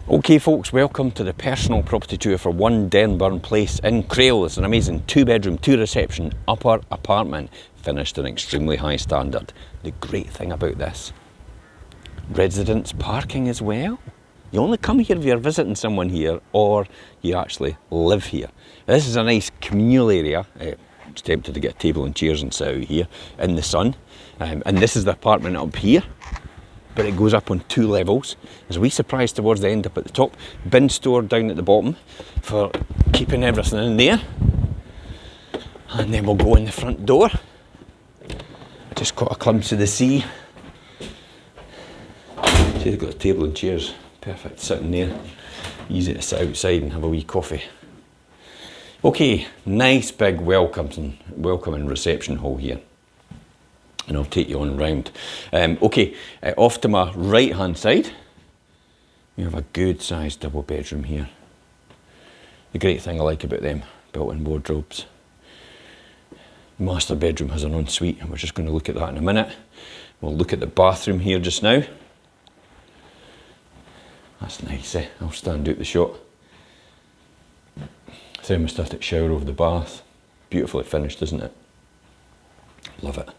Okay folks, welcome to the personal property tour for One Denburn Place in Crail. It's an amazing 2-bedroom, 2-reception, upper apartment, finished to an extremely high standard. The great thing about this, residence parking as well. You only come here if you're visiting someone here or you actually live here. This is a nice communal area. I was tempted to get a table and chairs and sit out here in the sun. And this is the apartment up here, but it goes up on 2 levels. There's a wee surprise towards the end up at the top. Bin store down at the bottom for keeping everything in there. And then we'll go in the front door. Just caught a glimpse of the sea. See, they've got a table and chairs. Perfect, sitting there. Easy to sit outside and have a wee coffee. Okay, nice big welcoming reception hall here. And I'll take you on round. Off to my right hand side, we have a good sized double bedroom here. The great thing I like about them, built-in wardrobes. Master bedroom has an ensuite, and we're just going to look at that in a minute. We'll look at the bathroom here just now. That's nice, eh? I'll stand out the shot. Thermostatic shower over the bath. Beautifully finished, isn't it? Love it.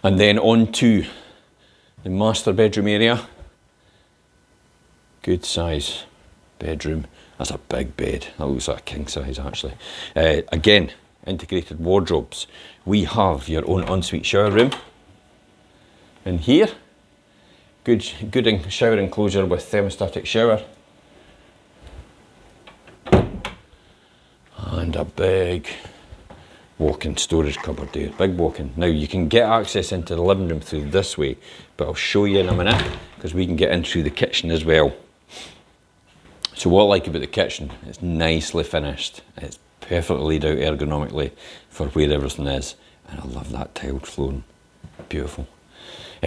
And then on to the master bedroom area. Good size bedroom. That's a big bed. That looks like a king size actually. Again, integrated wardrobes. We have your own ensuite shower room in here. Good shower enclosure with thermostatic shower. And a big walk-in storage cupboard there, big walk-in. Now you can get access into the living room through this way, but I'll show you in a minute because we can get in through the kitchen as well. So what I like about the kitchen, it's nicely finished. It's perfectly laid out ergonomically for where everything is, and I love that tiled flooring, beautiful.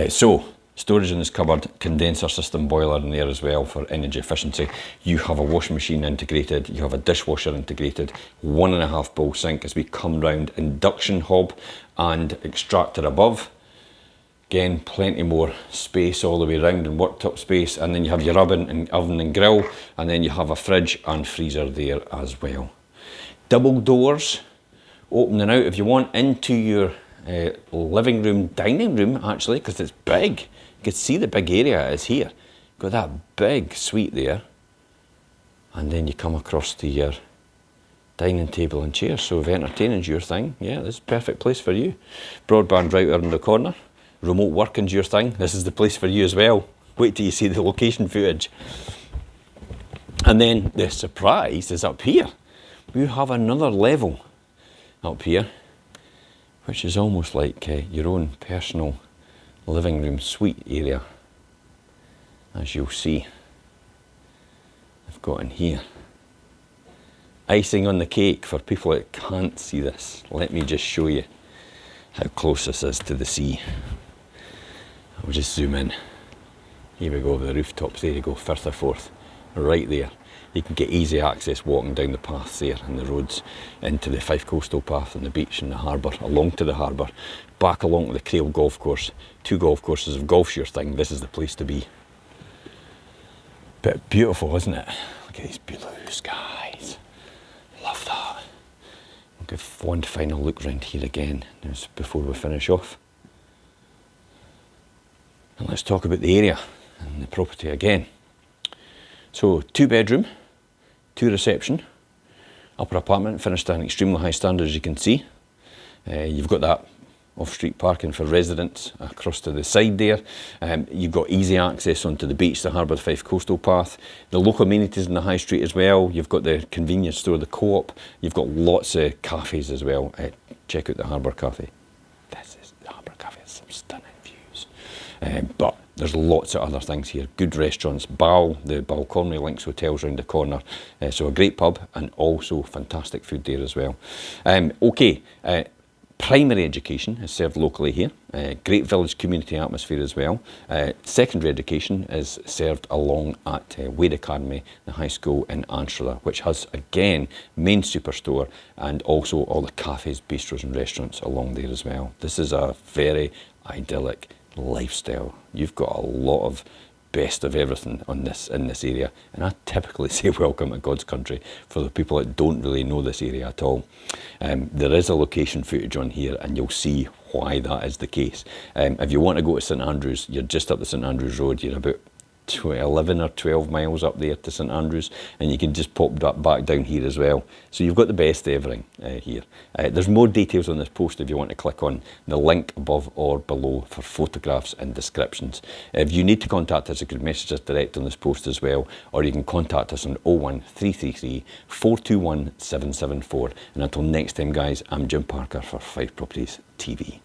So storage in this cupboard, condenser system boiler in there as well for energy efficiency. You have a washing machine integrated, you have a dishwasher integrated, 1.5 bowl sink as we come round, induction hob and extractor above. Again, plenty more space all the way around and worktop space, and then you have your oven and grill, and then you have a fridge and freezer there as well. Double doors, opening out if you want into your living room, dining room actually, because it's big. You can see the big area is here. Got that big suite there, and then you come across to your dining table and chairs. So if entertaining's your thing, yeah, this is a perfect place for you. Broadband router in the corner. Remote working's your thing. This is the place for you as well. Wait till you see the location footage. And then the surprise is up here. We have another level up here, which is almost like your own personal living room suite area, as you'll see. I've got in here. Icing on the cake for people that can't see this. Let me just show you how close this is to the sea. I'll just zoom in. Here we go, the rooftops, there you go, Firth or Forth, right there. You can get easy access walking down the paths there and the roads into the Fife Coastal Path and the beach and the harbour, along to the harbour, back along to the Crail golf course. 2 golf courses. If golf's your thing, this is the place to be. But beautiful, isn't it? Look at these blue skies. Love that. I'll give one final look round here again just before we finish off. And let's talk about the area and the property again. So 2-bedroom, 2-reception, upper apartment, finished at an extremely high standard as you can see. You've got that off-street parking for residents across to the side there. You've got easy access onto the beach, the Harbour, the Fife Coastal Path. The local amenities in the high street as well. You've got the convenience store, the co-op. You've got lots of cafes as well. Check out the Harbour Cafe. This is the Harbour Cafe, has some stunning views. But there's lots of other things here. Good restaurants, the Balcony links hotels around the corner. So a great pub and also fantastic food there as well. Primary education is served locally here. Great village community atmosphere as well. Secondary education is served along at Wade Academy, the high school in Anstruther, which has again main superstore and also all the cafes, bistros and restaurants along there as well. This is a very idyllic lifestyle. You've got a lot of best of everything on this in this area. And I typically say welcome to God's country for the people that don't really know this area at all. There is a location footage on here, and you'll see why that is the case. If you want to go to St Andrews, you're just up the St Andrews Road. You're about 11 or 12 miles up there to St Andrews, and you can just pop that back down here as well. So you've got the best of everything here. There's more details on this post if you want to click on the link above or below for photographs and descriptions. If you need to contact us, you can message us direct on this post as well, or you can contact us on 01333 421 774. And until next time, guys, I'm Jim Parker for Fife Properties TV.